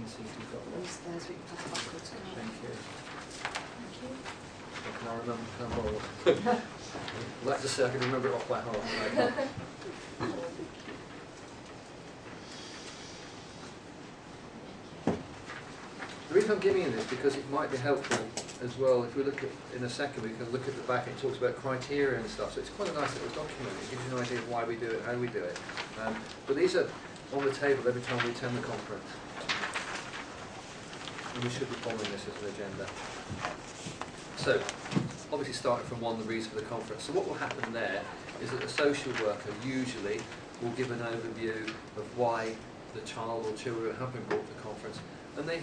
see if you've got one. There's we can pass backwards. Thank you. Thank you. Can I remember? Can I borrow one? I'd like to say I can remember it off by heart. The reason I'm giving you this because it might be helpful as well. If we look at, in a second, we can look at the back. It talks about criteria and stuff. So it's quite a nice little document. It gives you an idea of why we do it, how we do it. But these are on the table every time we attend the conference. And we should be following this as an agenda. So, obviously starting from one, the reason for the conference. So what will happen there is that the social worker usually will give an overview of why the child or children have been brought to the conference, and they,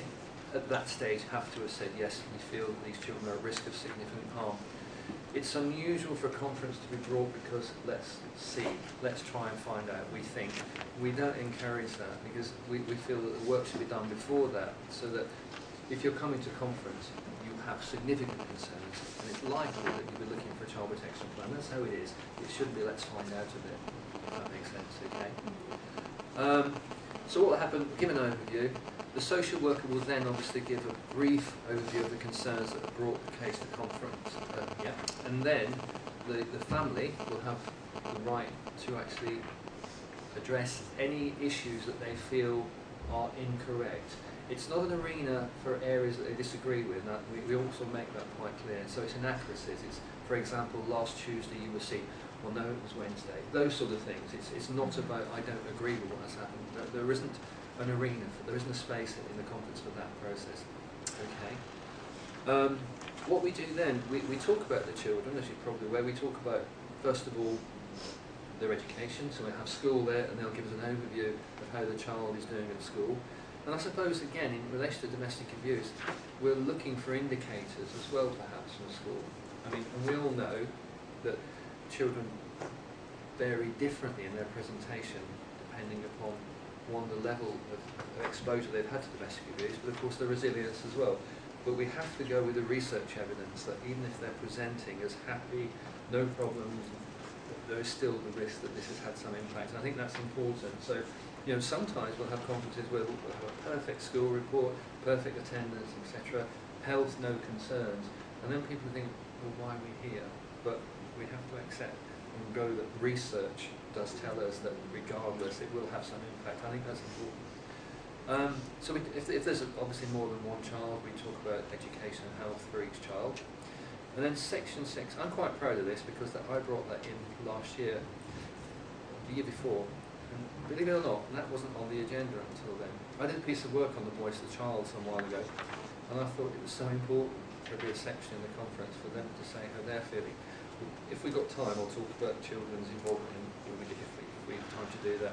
at that stage, have to have said, yes, we feel that these children are at risk of significant harm. It's unusual for a conference to be brought because let's see, let's try and find out, we think. We don't encourage that because we feel that the work should be done before that, so that if you're coming to conference, you have significant concerns, and it's likely that you'll be looking for a child protection plan. That's how it is. It shouldn't be let's find out a bit, if that makes sense, okay? So what will happen, give an overview. The social worker will then obviously give a brief overview of the concerns that have brought the case to conference. And then the family will have the right to actually address any issues that they feel are incorrect. It's not an arena for areas that they disagree with. Now, we also make that quite clear. So it's inaccuracies. It's, for example, last Tuesday you were seen. Well, no, it was Wednesday. Those sort of things. It's not about I don't agree with what has happened. There isn't an arena, there isn't a space in the conference for that process. Okay. What we do then, we talk about the children, as you're probably aware. We talk about, first of all, their education. So we have school there, and they'll give us an overview of how the child is doing at school. And I suppose, again, in relation to domestic abuse, we're looking for indicators as well, perhaps, from school. I mean, and we all know that children vary differently in their presentation, depending upon, one, the level of exposure they've had to domestic abuse, but of course the resilience as well. But we have to go with the research evidence that even if they're presenting as happy, no problems, there is still the risk that this has had some impact. And I think that's important. So, you know, sometimes we'll have conferences where we'll have a perfect school report, perfect attendance, etc., health, no concerns, and then people think, well, why are we here? But we have to accept and go that research does tell us that regardless, it will have some impact. I think that's important. So if there's obviously more than one child, we talk about education and health for each child. And then section 6, I'm quite proud of this because I brought that in last year, the year before. And believe it or not, that wasn't on the agenda until then. I did a piece of work on the voice of the child some while ago, and I thought it was so important to be a section in the conference for them to say how they're feeling. If we've got time, I'll talk about children's involvement if we have time to do that.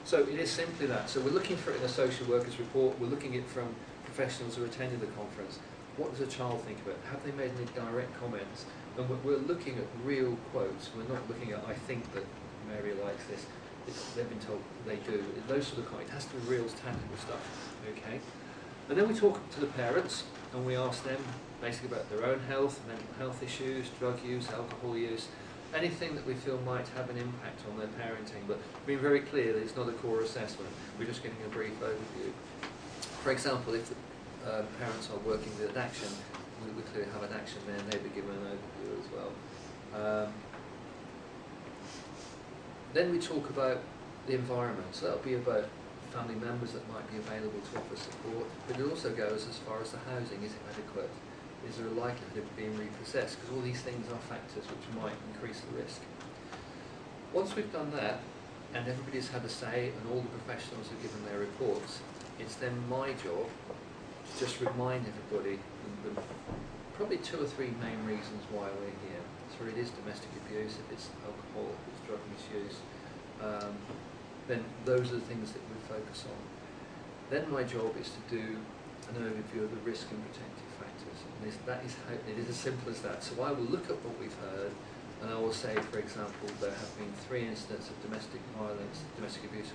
So it is simply that. So we're looking for it in a social worker's report. We're looking at it from professionals who attended the conference. What does a child think about it? Have they made any direct comments? And we're looking at real quotes. We're not looking at, I think that Mary likes this. They've been told they do. Those sort of comments. It has to be real, tangible stuff. Okay. And then we talk to the parents, and we ask them basically about their own health, mental health issues, drug use, alcohol use, anything that we feel might have an impact on their parenting. But being very clear that it's not a core assessment. We're just getting a brief overview. For example, if the parents are working with addiction, we clearly have an action there, and they'll be given an overview as well. Then we talk about the environment. So that'll be about family members that might be available to offer support, but it also goes as far as the housing. Is it adequate? Is there a likelihood of being repossessed? Because all these things are factors which might increase the risk. Once we've done that, and everybody's had a say, and all the professionals have given their reports, it's then my job to just remind everybody the probably 2 or 3 main reasons why we're here. So it is domestic abuse, if it's alcohol, if it's drug misuse, then those are the things that we focus on. Then my job is to do an overview of the risk and protective factors. And it is as simple as that. So I will look at what we've heard, and I will say, for example, there have been 3 incidents of domestic violence, domestic abuse,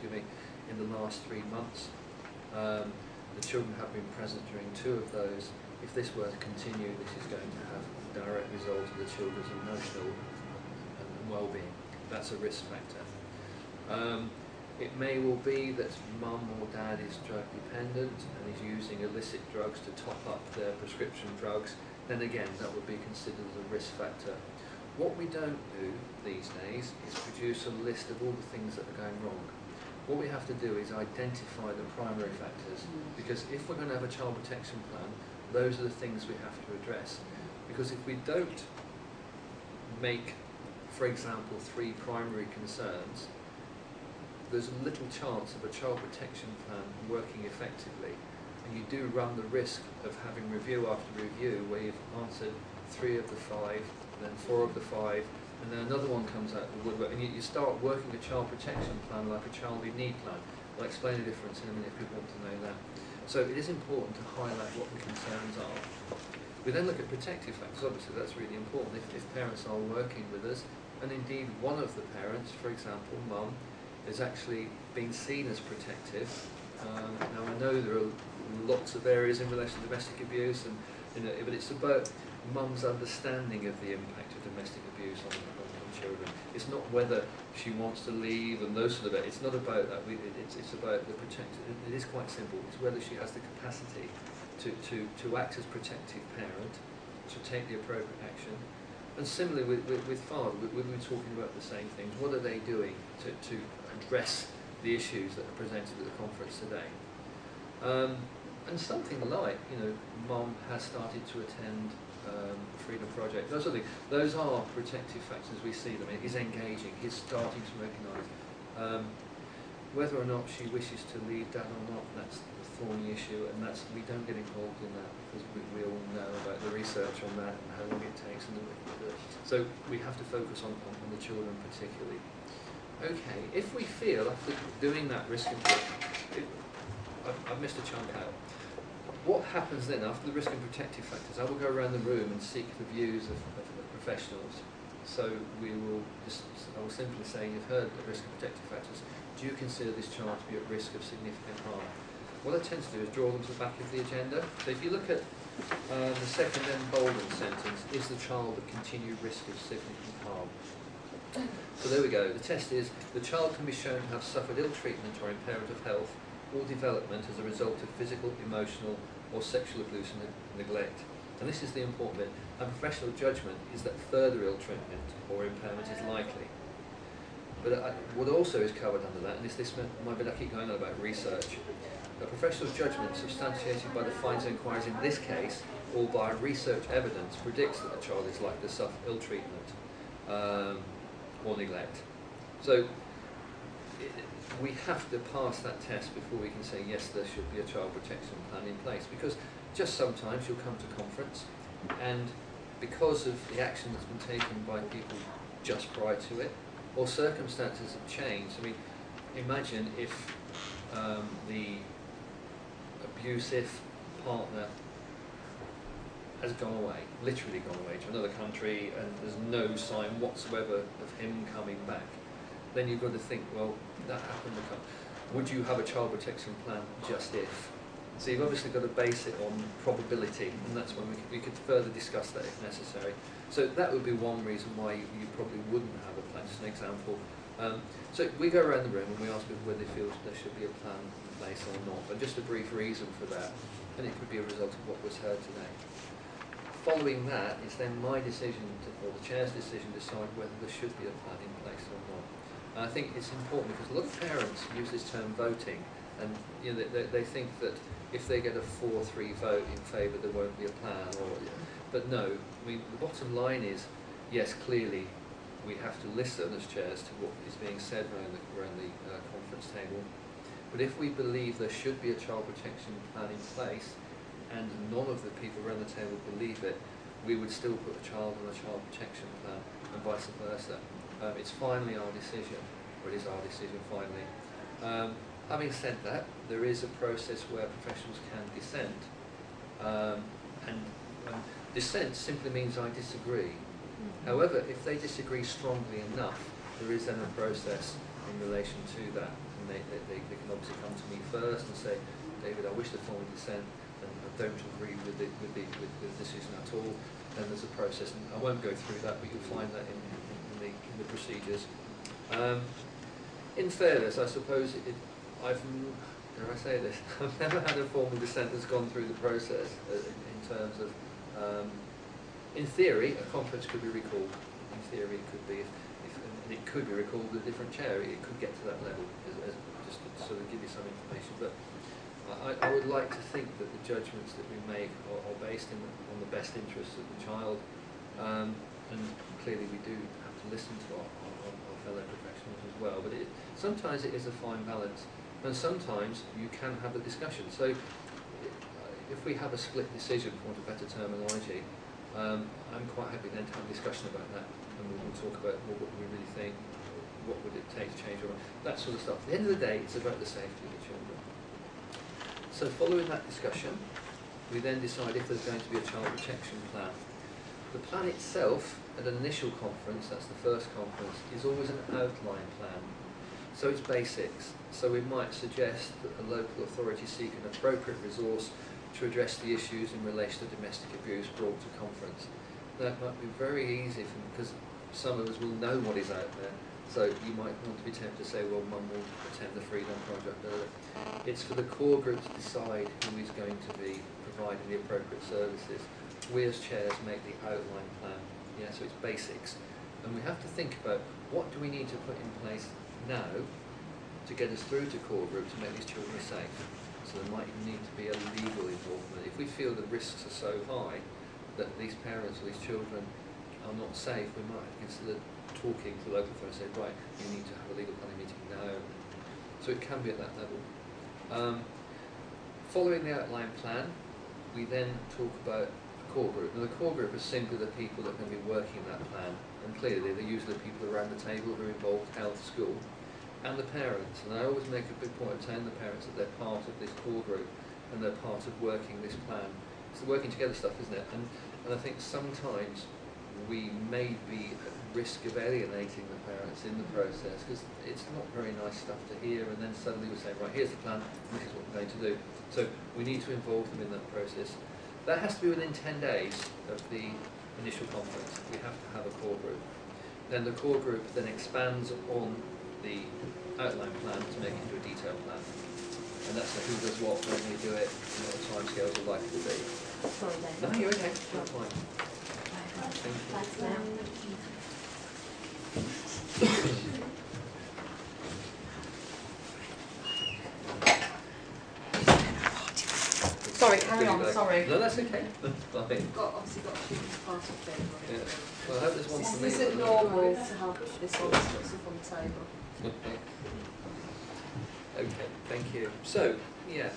in the last 3 months. The children have been present during 2 of those. If this were to continue, this is going to have a direct result of the children's emotional and well-being. That's a risk factor. It may well be that mum or dad is drug dependent and is using illicit drugs to top up their prescription drugs. Then again, that would be considered as a risk factor. What we don't do these days is produce a list of all the things that are going wrong. What we have to do is identify the primary factors, because if we're going to have a child protection plan, those are the things we have to address. Because if we don't make, for example, 3 primary concerns, there's little chance of a child protection plan working effectively. And you do run the risk of having review after review where you've answered 3 of the 5, then 4 of the 5, and then another one comes out the woodwork, and you start working a child protection plan like a child in need plan. I'll explain the difference in a minute if people want to know that. So it is important to highlight what the concerns are. We then look at protective factors. Obviously that's really important if parents are working with us, and indeed one of the parents, for example mum, is actually being seen as protective. Now I know there are lots of areas in relation to domestic abuse, and but it's about mum's understanding of the impact of domestic abuse on children. It's not whether she wants to leave and those sort of it. It's not about that. It's about the protective. It is quite simple. It's whether she has the capacity to act as protective parent, to take the appropriate action. And similarly with father, we're talking about the same things. What are they doing to address the issues that are presented at the conference today? And something like, mum has started to attend Freedom Project. Those are protective factors. We see them. He's engaging. He's starting to recognise. Whether or not she wishes to leave dad or not, that's a thorny issue, and we don't get involved in that because we all know about the research on that and how long it takes. So we have to focus on the children particularly. Okay, if we feel after doing that risk and I've missed a chunk out. What happens then after the risk and protective factors? I will go around the room and seek the views of professionals. So I will simply say, you've heard the risk and protective factors. Do you consider this child to be at risk of significant harm? What I tend to do is draw them to the back of the agenda. So if you look at the second emboldened sentence, is the child at continued risk of significant harm? So there we go. The test is, the child can be shown to have suffered ill treatment or impairment of health or development as a result of physical, emotional or sexual abuse and neglect. And this is the important bit. And professional judgment is that further ill treatment or impairment is likely. But what also is covered under that, and this might be I keep going on about research, a professional judgment substantiated by the findings and inquiries in this case or by research evidence predicts that the child is likely to suffer ill treatment or neglect. So we have to pass that test before we can say yes, there should be a child protection plan in place, because just sometimes you'll come to conference and because of the action that's been taken by people just prior to it, or circumstances have changed. I mean, imagine if the abusive partner has gone away, literally gone away to another country, and there's no sign whatsoever of him coming back. Then you've got to think, well, that happened. Would you have a child protection plan just if? So you've obviously got to base it on probability, and that's when we could further discuss that if necessary. So that would be one reason why you probably wouldn't have a plan, just an example. So we go around the room and we ask people whether they feel there should be a plan in place or not, and just a brief reason for that, and it could be a result of what was heard today. Following that is then my decision, or the chair's decision, to decide whether there should be a plan in place or not. And I think it's important because a lot of parents use this term voting, and they think that if they get a 4-3 vote in favour, there won't be a plan. But no, I mean, the bottom line is, yes, clearly we have to listen as chairs to what is being said around the conference table. But if we believe there should be a child protection plan in place, and none of the people around the table believe it, we would still put a child on a child protection plan, and vice versa. It's finally our decision, or it is our decision finally. Having said that, there is a process where professionals can dissent, and dissent simply means I disagree. However, if they disagree strongly enough, there is then a process in relation to that, and they can obviously come to me first and say, David, I wish to form a dissent, and I don't agree with the decision at all. Then there's a process, and I won't go through that, but you'll find that in the procedures. In fairness, I suppose dare I say this, I've never had a formal dissent that's gone through the process in terms of, in theory, a conference could be recalled. In theory, it could be, and it could be recalled with a different chair. It could get to that level, just to sort of give you some information. But I would like to think that the judgments that we make are based on the best interests of the child, and clearly we do have to listen to our fellow professionals as well. But sometimes it is a fine balance, and sometimes you can have a discussion. So if we have a split decision, for want of better terminology, I'm quite happy then to have a discussion about that, and we'll talk about what we really think, what would it take to change, or that sort of stuff. At the end of the day, it's about the safety of the children. So following that discussion, we then decide if there's going to be a child protection plan. The plan itself, at an initial conference, that's the first conference, is always an outline plan. So it's basics. So we might suggest that the local authority seek an appropriate resource to address the issues in relation to domestic abuse brought to conference. That might be very easy because some of us will know what is out there. So you might want to be tempted to say, well, Mum will attend the Freedom Project. It's for the core group to decide who is going to be providing the appropriate services. We as chairs make the outline plan. Yeah, so it's basics. And we have to think about what do we need to put in place now to get us through to core group to make these children safe. So there might even need to be a legal involvement. If we feel the risks are so high that these parents or these children are not safe, we might consider talking to the local authority and say, right, you need to have a legal planning meeting now. So it can be at that level. Following the outline plan, we then talk about a core group. Now the core group is simply the people that are going to be working that plan. And clearly they're usually people around the table who are involved, health, school, and the parents. And I always make a big point of telling the parents that they're part of this core group and they're part of working this plan. It's the working together stuff, isn't it? And I think sometimes we may be at risk of alienating the parents in the process because it's not very nice stuff to hear, and then suddenly we say, right, here's the plan, and this is what we're going to do. So we need to involve them in that process. That has to be within 10 days of the initial conference. We have to have a core group. Then the core group then expands on the outline plan to make it into a detailed plan. And that's who does what, when we do it, and what the timescales are likely to be. Sorry, David. No, you're okay. You're fine. Sorry, carry on, Feedback. sorry. No, that's okay. That's fine. Obviously got to part of it. Yeah. Well, I hope there's one for me. Is it normal to have this sort of stuff on the table? Okay, thank you. So, yeah.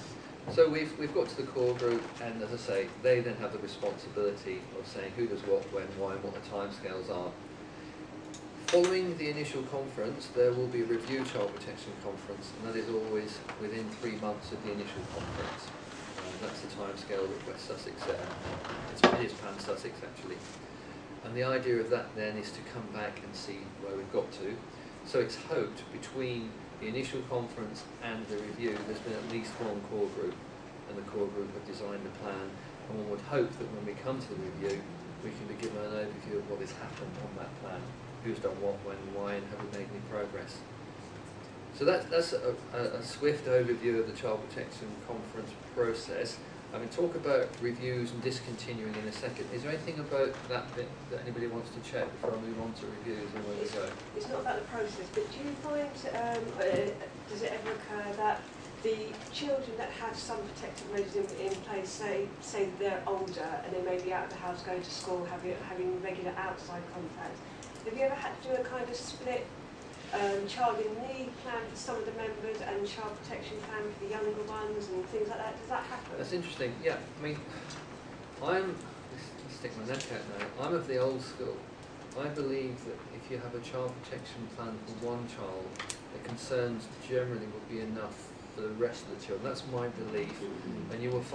So we've got to the core group, and as I say, they then have the responsibility of saying who does what, when, why, and what the timescales are. Following the initial conference, there will be a review child protection conference, and that is always within 3 months of the initial conference. That's the timescale that West Sussex set. It is Pan Sussex actually. And the idea of that then is to come back and see where we've got to. So it's hoped between the initial conference and the review there's been at least one core group, and the core group have designed a plan, and one would hope that when we come to the review we can be given an overview of what has happened on that plan, who's done what, when, why, and have we made any progress. So that's a swift overview of the Child Protection Conference process. I mean, talk about reviews and discontinuing in a second. Is there anything about that bit that anybody wants to check before I move on to reviews and where we go? It's not about the process, but do you find, does it ever occur that the children that have some protective measures in place, say they're older and they may be out of the house, going to school, having regular outside contact, have you ever had to do a kind of split child in need plan for some of the members and child protection plan for the younger ones and things like that? Does that happen? That's interesting. Yeah, I mean, I'll stick my neck out now. I'm of the old school. I believe that if you have a child protection plan for one child, the concerns generally will be enough for the rest of the children. That's my belief, and you will find